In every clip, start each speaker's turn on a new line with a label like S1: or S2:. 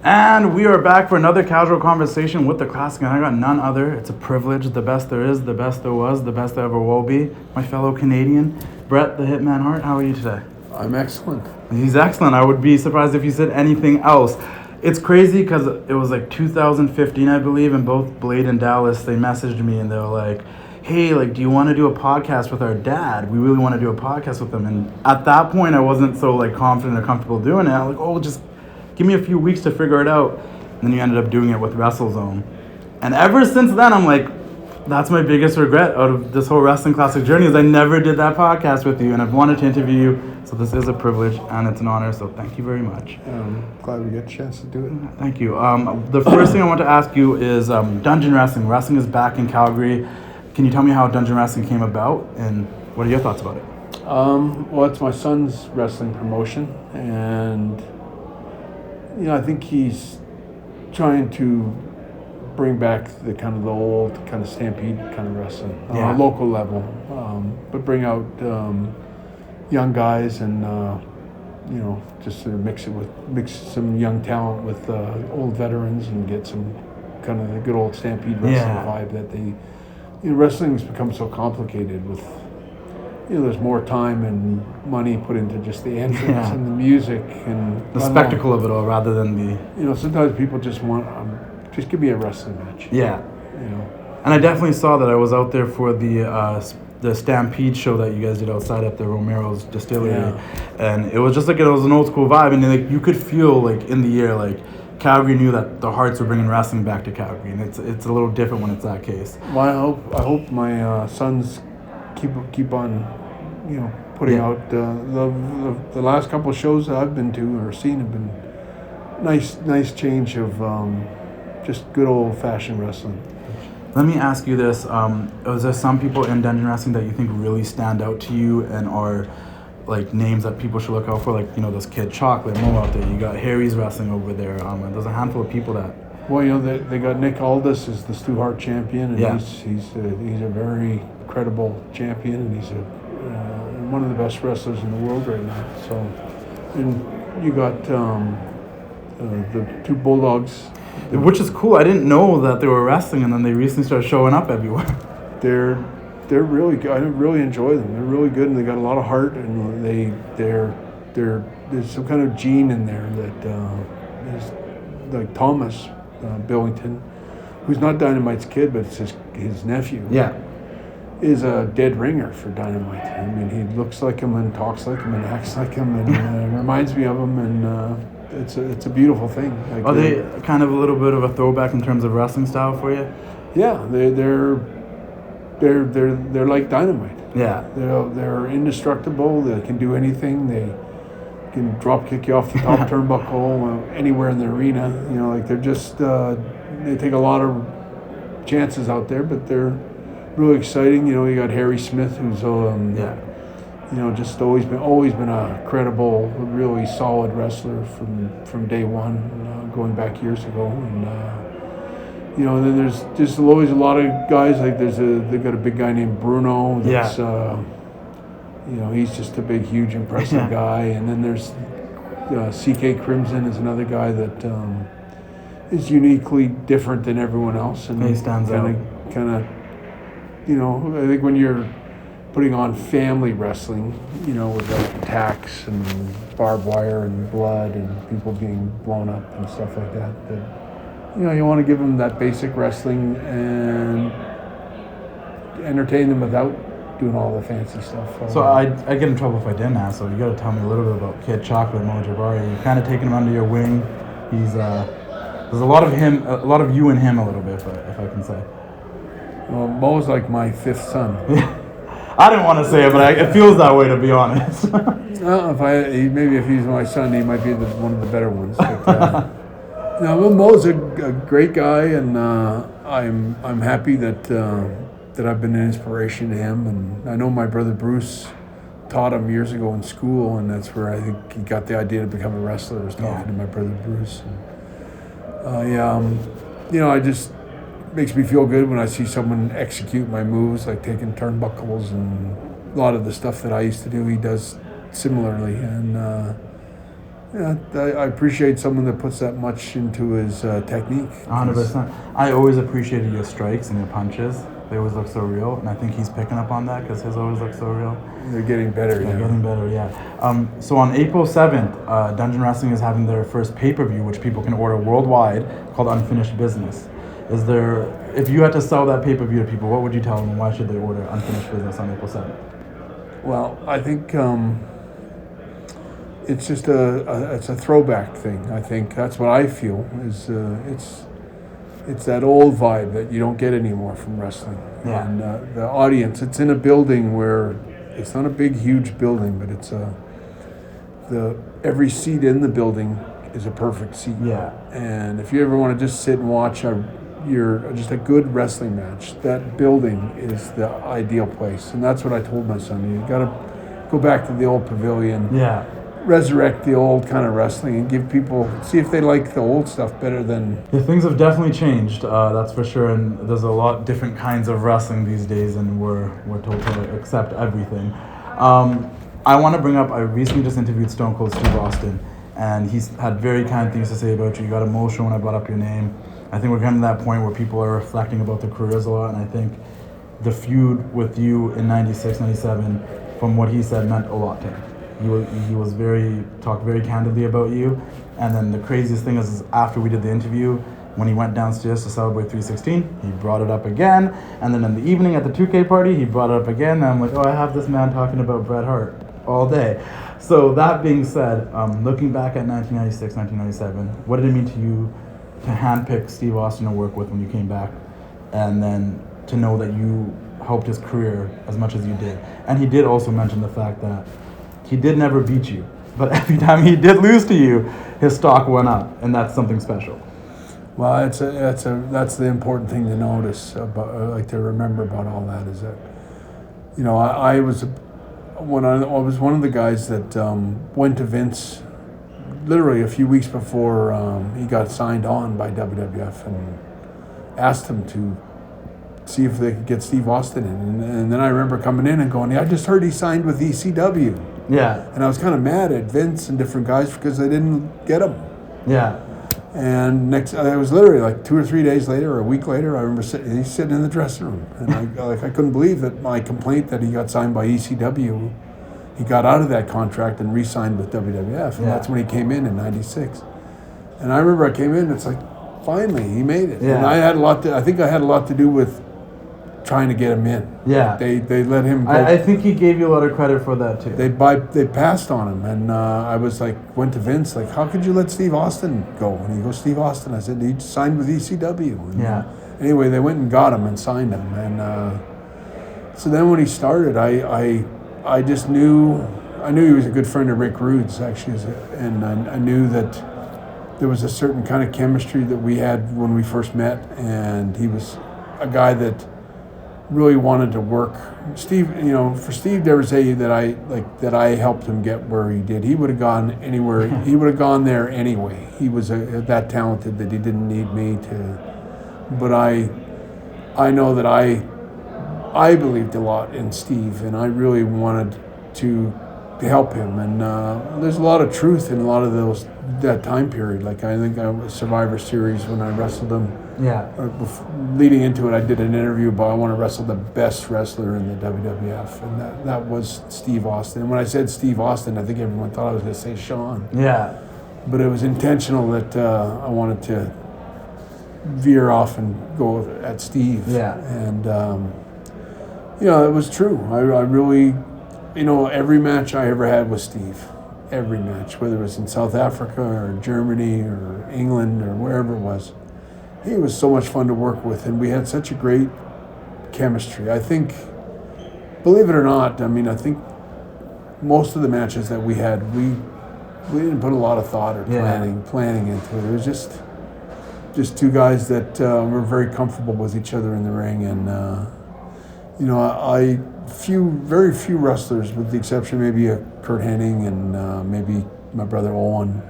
S1: And we are back for another casual conversation with the classic, and I got none other. It's a privilege, the best there is, the best there was, the best there ever will be. My fellow Canadian, Bret, the Hitman Hart. How are you today?
S2: I'm excellent.
S1: He's excellent. I would be surprised if you said anything else. It's crazy because it was like 2015, I believe, and both Blade and Dallas, they messaged me and they were like, hey, like, do you want to do a podcast with our dad? We really want to do a podcast with him. And at that point, I wasn't so like confident or comfortable doing it. I was like, oh, just give me a few weeks to figure it out. And then you ended up doing it with WrestleZone. And ever since then, I'm like, that's my biggest regret out of this whole Wrestling Classic journey is I never did that podcast with you. And I've wanted to interview you. So this is a privilege and it's an honor. So thank you very much.
S2: Glad we get a chance to do it.
S1: Thank you. The first thing I want to ask you is Dungeon Wrestling. Wrestling is back in Calgary. Can you tell me how Dungeon Wrestling came about and what are your thoughts about it?
S2: Well, it's my son's wrestling promotion, and I think he's trying to bring back the old kind of Stampede kind of wrestling on a local level, but bring out young guys and just to mix some young talent with old veterans and get some kind of the good old Stampede wrestling vibe that they. Wrestling's become so complicated with, there's more time and money put into just the entrance and the music and
S1: the spectacle of it all rather than the.
S2: Sometimes people just want, just give me a wrestling match.
S1: Yeah. And I definitely saw that. I was out there for the Stampede show that you guys did outside at the Romero's Distillery, and it was just like it was an old school vibe, and like you could feel like in the air like. Calgary knew that the Harts were bringing wrestling back to Calgary, and it's a little different when it's that case.
S2: Well, I hope my sons keep on, putting out the last couple of shows that I've been to or seen have been nice change of just good old fashioned wrestling.
S1: Let me ask you this: is there some people in Dungeon Wrestling that you think really stand out to you and are like names that people should look out for, like this Kid Chocolate, Mo out there. You got Harry's wrestling over there. There's a handful of people that.
S2: Well, they got Nick Aldis as the Stu Hart champion, and he's a very credible champion, and he's one of the best wrestlers in the world right now. So, and you got the two Bulldogs,
S1: which is cool. I didn't know that they were wrestling, and then they recently started showing up everywhere.
S2: They're really good. I really enjoy them. They're really good, and they got a lot of heart, and there's some kind of gene in there that is like Thomas Billington, who's not Dynamite's kid, but it's his nephew.
S1: Yeah,
S2: is a dead ringer for Dynamite. I mean, he looks like him and talks like him and acts like him, and reminds me of him, and it's a beautiful thing. Like
S1: are they kind of a little bit of a throwback in terms of wrestling style for you?
S2: Yeah, they're like Dynamite.
S1: Yeah.
S2: They're indestructible. They can do anything. They can drop kick you off the top turnbuckle anywhere in the arena. Like they're just they take a lot of chances out there, but they're really exciting. You got Harry Smith, who's just always been a credible, really solid wrestler from day one, going back years ago, and. And then there's just always a lot of guys, like they've got a big guy named Bruno that's, he's just a big, huge, impressive guy. And then there's CK Crimson is another guy that is uniquely different than everyone else. And
S1: he stands out.
S2: Kind of, I think when you're putting on family wrestling, with like attacks and barbed wire and blood and people being blown up and stuff like that you want to give them that basic wrestling and entertain them without doing all the fancy stuff.
S1: So I get in trouble if I didn't ask, so you got to tell me a little bit about Kid Chocolate, Mo Jabari. You've kind of taken him under your wing. He's there's a lot of you in him a little bit, if I can say.
S2: Well, Mo's like my fifth son.
S1: I didn't want to say it, but it feels that way, to be honest.
S2: Maybe if he's my son, he might be one of the better ones. But, Mo's a great guy, and I'm happy that I've been an inspiration to him. And I know my brother Bruce taught him years ago in school, and that's where I think he got the idea to become a wrestler. Was talking to my brother Bruce. And, I just makes me feel good when I see someone execute my moves, like taking turnbuckles and a lot of the stuff that I used to do. He does similarly, and Yeah, I appreciate someone that puts that much into his technique.
S1: 100%. I always appreciated your strikes and your punches. They always look so real, and I think he's picking up on that because his always look so real.
S2: They're getting better.
S1: They're getting better, yeah. So on April 7th, Dungeon Wrestling is having their first pay-per-view, which people can order worldwide, called Unfinished Business. If you had to sell that pay-per-view to people, what would you tell them, and why should they order Unfinished Business on April 7th?
S2: Well, I think it's just it's a throwback thing. I think that's what I feel is it's that old vibe that you don't get anymore from wrestling.
S1: Yeah.
S2: And the audience, it's in a building where it's not a big, huge building, but it's every seat in the building is a perfect seat.
S1: Yeah.
S2: And if you ever want to just sit and watch just a good wrestling match, that building is the ideal place. And that's what I told my son. You got to go back to the old pavilion.
S1: Yeah.
S2: Resurrect the old kind of wrestling and give people, see if they like the old stuff better than...
S1: Yeah, things have definitely changed, that's for sure, and there's a lot different kinds of wrestling these days, and we're told to accept everything. I want to bring up, I recently just interviewed Stone Cold Steve Austin, and he's had very kind things to say about you. You got emotional when I brought up your name. I think we're getting to that point where people are reflecting about their careers a lot, and I think the feud with you in 96, 97, from what he said, meant a lot to him. He was talked very candidly about you, and then the craziest thing is after we did the interview, when he went downstairs to celebrate 316, he brought it up again, and then in the evening at the 2K party, he brought it up again, and I'm like, I have this man talking about Bret Hart all day. So that being said, looking back at 1996, 1997, what did it mean to you to handpick Steve Austin to work with when you came back, and then to know that you helped his career as much as you did? And he did also mention the fact that he did never beat you, but every time he did lose to you, his stock went up, and that's something special.
S2: Well, that's the important thing to notice about, to remember about all that is that, I was one of the guys that went to Vince literally a few weeks before he got signed on by WWF and asked him to see if they could get Steve Austin in, and then I remember coming in and going, I just heard he signed with ECW.
S1: Yeah.
S2: And I was kind of mad at Vince and different guys because they didn't get him.
S1: Yeah.
S2: And it was literally like 2 or 3 days later or a week later, I remember he's sitting in the dressing room. And I couldn't believe that my complaint that he got signed by ECW, he got out of that contract and re-signed with WWF. And that's when he came in 96. And I remember I came in, it's like, finally, he made it.
S1: Yeah.
S2: And I think I had a lot to do with trying to get him in.
S1: Yeah.
S2: They let him go.
S1: I think he gave you a lot of credit for that too.
S2: They passed on him, and I was went to Vince, how could you let Steve Austin go? And he goes, Steve Austin. I said, he signed with ECW. And, anyway, they went and got him and signed him, and so then when he started, I just knew he was a good friend of Rick Rude's actually, and I knew that there was a certain kind of chemistry that we had when we first met, and he was a guy that really wanted to work. Steve, for Steve to ever say that I helped him get where he did, he would have gone anywhere. He would have gone there anyway. He was that talented that he didn't need me to. But I know that I believed a lot in Steve, and I really wanted to help him. And there's a lot of truth in a lot of that time period. I think I was Survivor Series when I wrestled him.
S1: Yeah.
S2: Leading into it, I did an interview about I want to wrestle the best wrestler in the WWF, and that was Steve Austin. And when I said Steve Austin, I think everyone thought I was going to say Shawn.
S1: Yeah.
S2: But it was intentional that I wanted to veer off and go at Steve.
S1: Yeah.
S2: And it was true. I really, every match I ever had with Steve, every match, whether it was in South Africa or Germany or England or wherever it was, he was so much fun to work with, and we had such a great chemistry. I think, believe it or not, I think most of the matches that we had, we didn't put a lot of thought or planning into it. It was just two guys that were very comfortable with each other in the ring, and very few wrestlers, with the exception maybe of Kurt Hennig and maybe my brother Owen,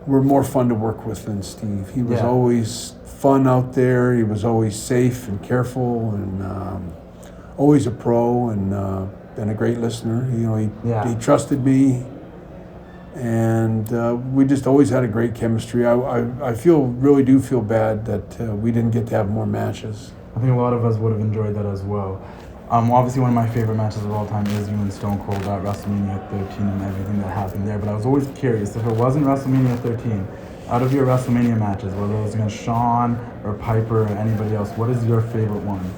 S2: were more fun to work with than Steve. He was always fun out there. He was always safe and careful, and always a pro, and a great listener. He trusted me, And we just always had a great chemistry. I really do feel bad that we didn't get to have more matches.
S1: I think a lot of us would have enjoyed that as well. Obviously, one of my favorite matches of all time is you and Stone Cold at WrestleMania 13 and everything that happened there. But I was always curious, if it wasn't WrestleMania 13, out of your WrestleMania matches, whether it was against Shawn or Piper or anybody else, what is your favorite one?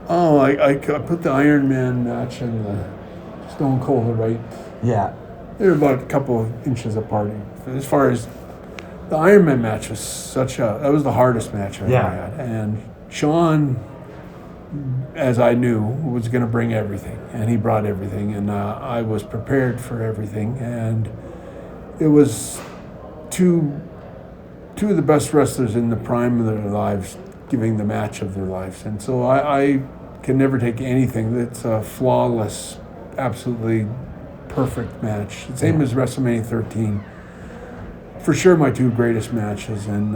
S2: Oh, I put the Iron Man match and the Stone Cold right.
S1: Yeah.
S2: They're about a couple of inches apart. As far as the Iron Man match was that was the hardest match I ever had. And Shawn, as I knew, was going to bring everything, and he brought everything, and I was prepared for everything, and it was two of the best wrestlers in the prime of their lives giving the match of their lives, and so I can never take anything that's a flawless, absolutely perfect match. Same as WrestleMania 13. For sure, my two greatest matches, and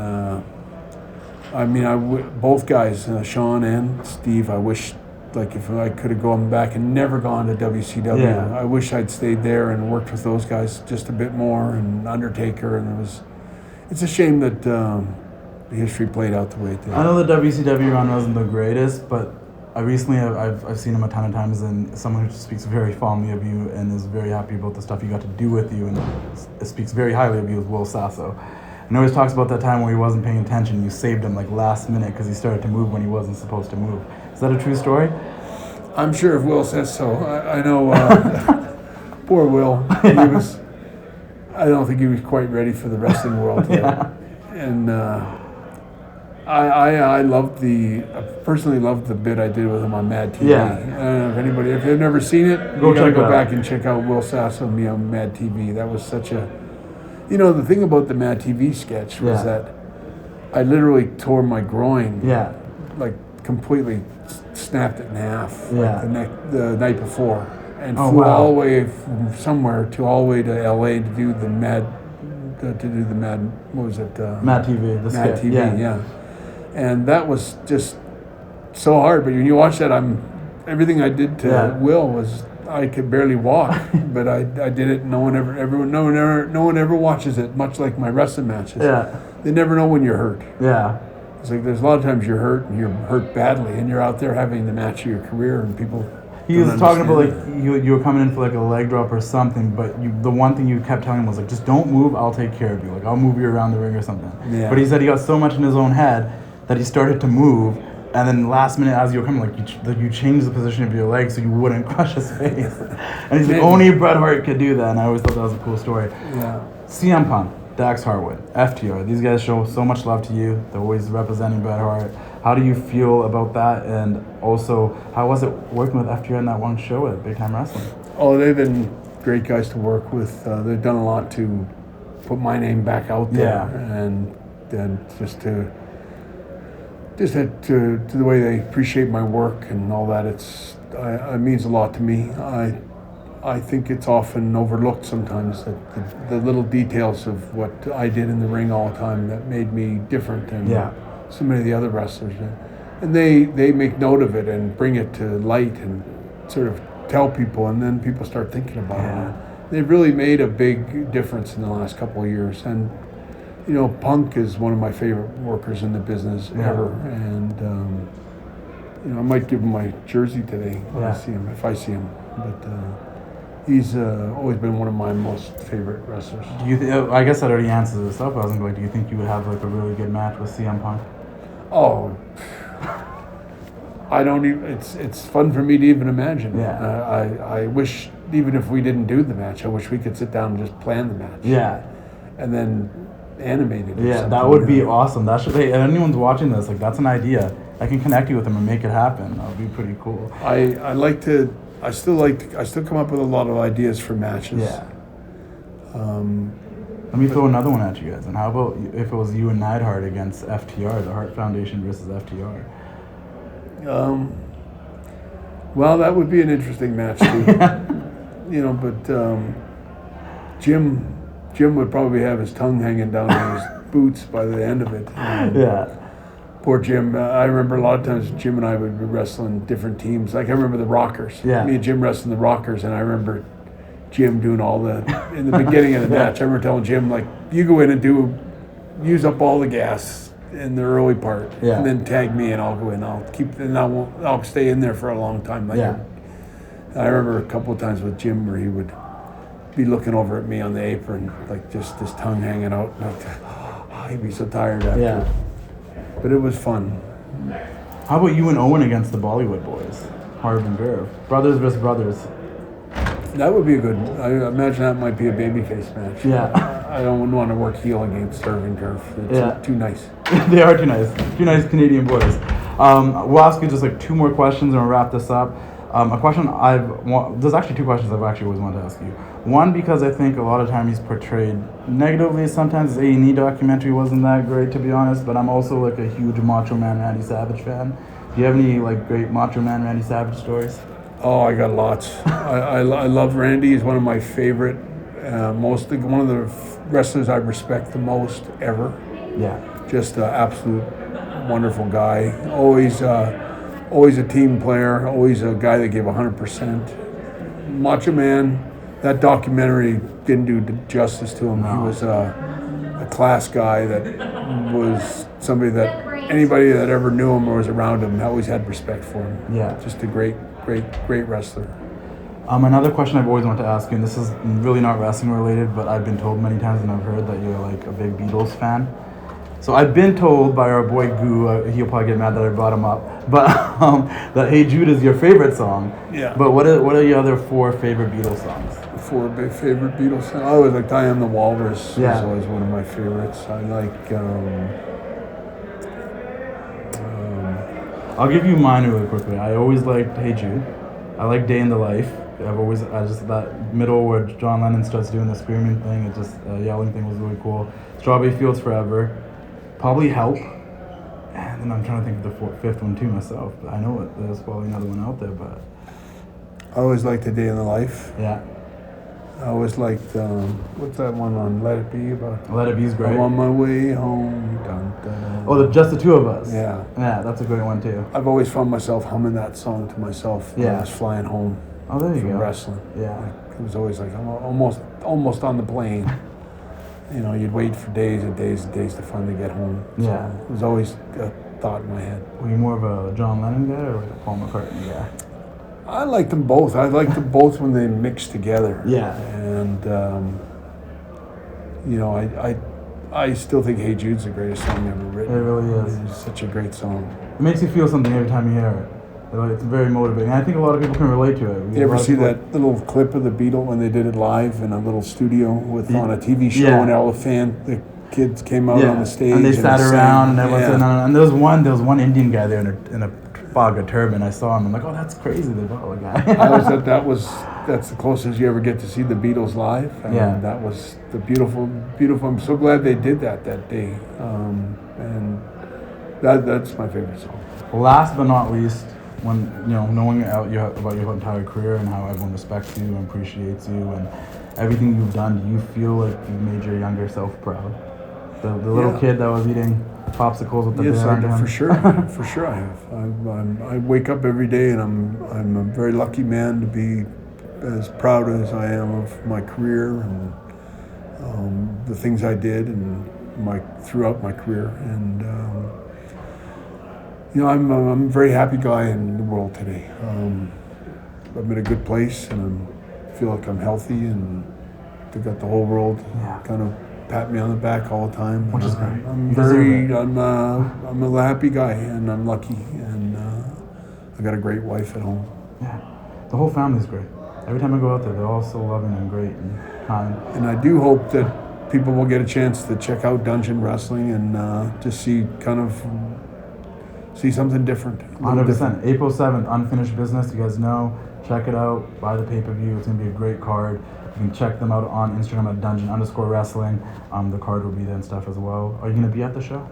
S2: both guys, Shawn and Steve. I wish, if I could have gone back and never gone to WCW.
S1: Yeah.
S2: I wish I'd stayed there and worked with those guys just a bit more, and Undertaker, and it's a shame that the history played out the way it did.
S1: I know the WCW run wasn't the greatest, but I've seen him a ton of times, and someone who speaks very fondly of you and is very happy about the stuff he got to do with you, and speaks very highly of you, is Will Sasso. And he always talks about that time where he wasn't paying attention. You saved him last minute because he started to move when he wasn't supposed to move. Is that a true story?
S2: I'm sure if Will says so. I know. Poor Will. I don't think he was quite ready for the wrestling world yet. Yeah. And I personally loved the bit I did with him on Mad TV.
S1: Yeah.
S2: If you've never seen it, you gotta go back and check out Will Sasso and me on Mad TV. That was such a, the thing about the Mad TV sketch was that I literally tore my groin.
S1: Yeah.
S2: Completely snapped it in half.
S1: Yeah.
S2: The night before, and flew all the way from somewhere to all the way to LA to do the Mad. What was it?
S1: Mad TV. The
S2: Mad
S1: skit.
S2: TV. Yeah. And that was just so hard. But when you watch that, everything I did to Will was I could barely walk, but I did it. No one ever watches it. Much like my wrestling matches. Yeah. They never know when you're hurt.
S1: Yeah.
S2: It's there's a lot of times you're hurt and you're hurt badly, and you're out there having the match of your career, and people.
S1: He was talking about you were coming in for a leg drop or something, but the one thing you kept telling him was just don't move, I'll take care of you. I'll move you around the ring or something. Yeah. But he said he got so much in his own head that he started to move, and then last minute as you were coming, you changed the position of your leg so you wouldn't crush his face. And he's only Bret Hart could do that, and I always thought that was a cool story. Yeah. CM Punk, Dax Harwood, FTR, these guys show so much love to you. They're always representing Bret Hart. How do you feel about that? And also, how was it working with FTR in that one show at Big Time Wrestling?
S2: Oh, they've been great guys to work with. They've done a lot to put my name back out there, and just to the way they appreciate my work and all that. It means a lot to me. I think it's often overlooked sometimes, that the little details of what I did in the ring all the time that made me different than so many of the other wrestlers. And they make note of it and bring it to light and sort of tell people, and then people start thinking about it. They've really made a big difference in the last couple of years. And Punk is one of my favorite workers in the business ever. And I might give him my jersey today when I see him, if I see him. But he's always been one of my most favorite wrestlers.
S1: Do you? I guess that already answers itself. I was thinking, do you think you would have a really good match with CM Punk?
S2: Oh, I don't even. It's fun for me to even imagine. Yeah. I wish, even if we didn't do the match, I wish we could sit down and just plan the match. Yeah. And then animate it.
S1: Yeah, that would be awesome. That should. Hey, if anyone's watching this, that's an idea. I can connect you with them and make it happen. That would be pretty cool.
S2: I still come up with a lot of ideas for matches. Yeah.
S1: Let me throw another one at you guys. And how about if it was you and Neidhart against FTR, the Hart Foundation versus FTR?
S2: Well, that would be an interesting match too. But Jim would probably have his tongue hanging down in his boots by the end of it. Poor Jim. I remember a lot of times Jim and I would be wrestling different teams. I remember the Rockers. Yeah. Me and Jim wrestling the Rockers, and I remember Jim doing all in the beginning of the match. I remember telling Jim, like, you go in and use up all the gas in the early part, and then tag me, and I'll go in. I'll stay in there for a long time. Like, I remember a couple of times with Jim where he would be looking over at me on the apron, like just his tongue hanging out. He'd be so tired after.
S1: Yeah.
S2: But it was fun.
S1: How about you and Owen against the Bollywood boys? Harv and Gurv. Brothers versus brothers.
S2: That would be a good. I imagine that might be a babyface match.
S1: Yeah.
S2: I don't want to work heel against Harv and Gurv. It's too nice.
S1: They are too nice. Two nice Canadian boys. We'll ask you just like two more questions and we'll wrap this up. A question there's actually two questions I've actually always wanted to ask you. One, because I think a lot of times he's portrayed negatively. Sometimes his A&E documentary wasn't that great, to be honest, but I'm also like a huge Macho Man Randy Savage fan. Do you have any like great Macho Man Randy Savage stories?
S2: Oh, I got lots. I love Randy. He's one of my favorite, one of the wrestlers I respect the most ever.
S1: Yeah.
S2: Just an absolute wonderful guy. Always a team player. Always a guy that gave 100%. Macho Man, that documentary didn't do justice to him. No. He was a class guy that was somebody that anybody that ever knew him or was around him always had respect for him.
S1: Yeah.
S2: Just a great wrestler.
S1: Another question I've always wanted to ask you, and this is really not wrestling related, but I've been told many times and I've heard that you're like a big Beatles fan. So I've been told by our boy Goo, he'll probably get mad that I brought him up, but that Hey Jude is your favorite song.
S2: Yeah.
S1: But what are your other 4 favorite Beatles songs?
S2: 4 big favorite Beatles songs? I always like I Am the Walrus. Yeah. Was always one of my favorites. I like...
S1: I'll give you mine really quickly. I always liked Hey Jude. I like Day in the Life. I just that middle where John Lennon starts doing the screaming thing, it just yelling thing was really cool. Strawberry Fields Forever. Probably Help. And then I'm trying to think of the 5th one too myself. But I know there's probably another one out there, but
S2: I always liked A Day in the Life.
S1: Yeah.
S2: I always liked what's that one on Let It Be about?
S1: Let It Be is great.
S2: I'm on my way home. Dun, dun.
S1: Oh, just the two of us.
S2: Yeah.
S1: Yeah, that's a great one too.
S2: I've always found myself humming that song to myself when I was flying home.
S1: Oh, there you go.
S2: Wrestling.
S1: Yeah.
S2: It was always like I'm almost on the plane. You know, you'd wait for days and days and days to finally get home. So it was always a thought in my head.
S1: Were you more of a John Lennon guy or a Paul McCartney guy?
S2: I liked them both. I liked them both when they mixed together.
S1: Yeah.
S2: And, you know, I still think Hey Jude's the greatest song ever written.
S1: It really is.
S2: It's such a great song.
S1: It makes you feel something every time you hear it. It's very motivating. I think a lot of people can relate to it.
S2: You ever see that little clip of the Beatles when they did it live in a little studio on a TV show in Elephant? The kids came out on the stage
S1: and they sat around and everyone said, and there was one Indian guy there in a fog, a turban. I saw him. I'm like, oh, that's crazy. They brought a guy. That's the closest you ever get to see the Beatles live. And that was the beautiful. I'm so glad they did that day. And that's my favorite song. Last but not least, when knowing about your entire career and how everyone respects you and appreciates you and everything you've done, do you feel like you've made your younger self proud? The little kid that was eating popsicles with the bear on him.
S2: For sure I have. I wake up every day and I'm a very lucky man to be as proud as I am of my career and the things I did and throughout my career and. I'm a very happy guy in the world today. I'm in a good place, and I feel like I'm healthy, and I got the whole world kind of pat me on the back all the time.
S1: Which is great.
S2: I'm a happy guy, and I'm lucky, and I got a great wife at home.
S1: Yeah, the whole family's great. Every time I go out there, they're all so loving and great and kind.
S2: And I do hope that people will get a chance to check out Dungeon Wrestling and just see something different.
S1: 100%. April 7th, Unfinished Business. You guys know. Check it out. Buy the pay-per-view. It's going to be a great card. You can check them out on Instagram at Dungeon_Wrestling. The card will be there and stuff as well. Are you going to be at the show?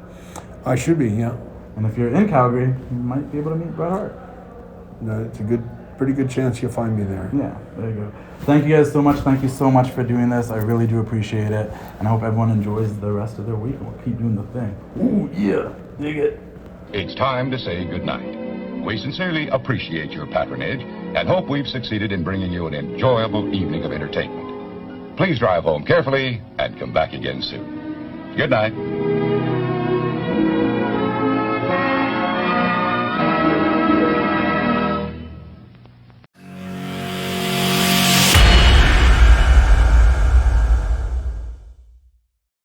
S2: I should be, yeah.
S1: And if you're in Calgary, you might be able to meet Bret Hart.
S2: It's a pretty good chance you'll find me there.
S1: Yeah, there you go. Thank you guys so much. Thank you so much for doing this. I really do appreciate it. And I hope everyone enjoys the rest of their week. And we'll keep doing the thing. Ooh, yeah. Dig it.
S3: It's time to say goodnight. We sincerely appreciate your patronage and hope we've succeeded in bringing you an enjoyable evening of entertainment. Please drive home carefully and come back again soon. Good night.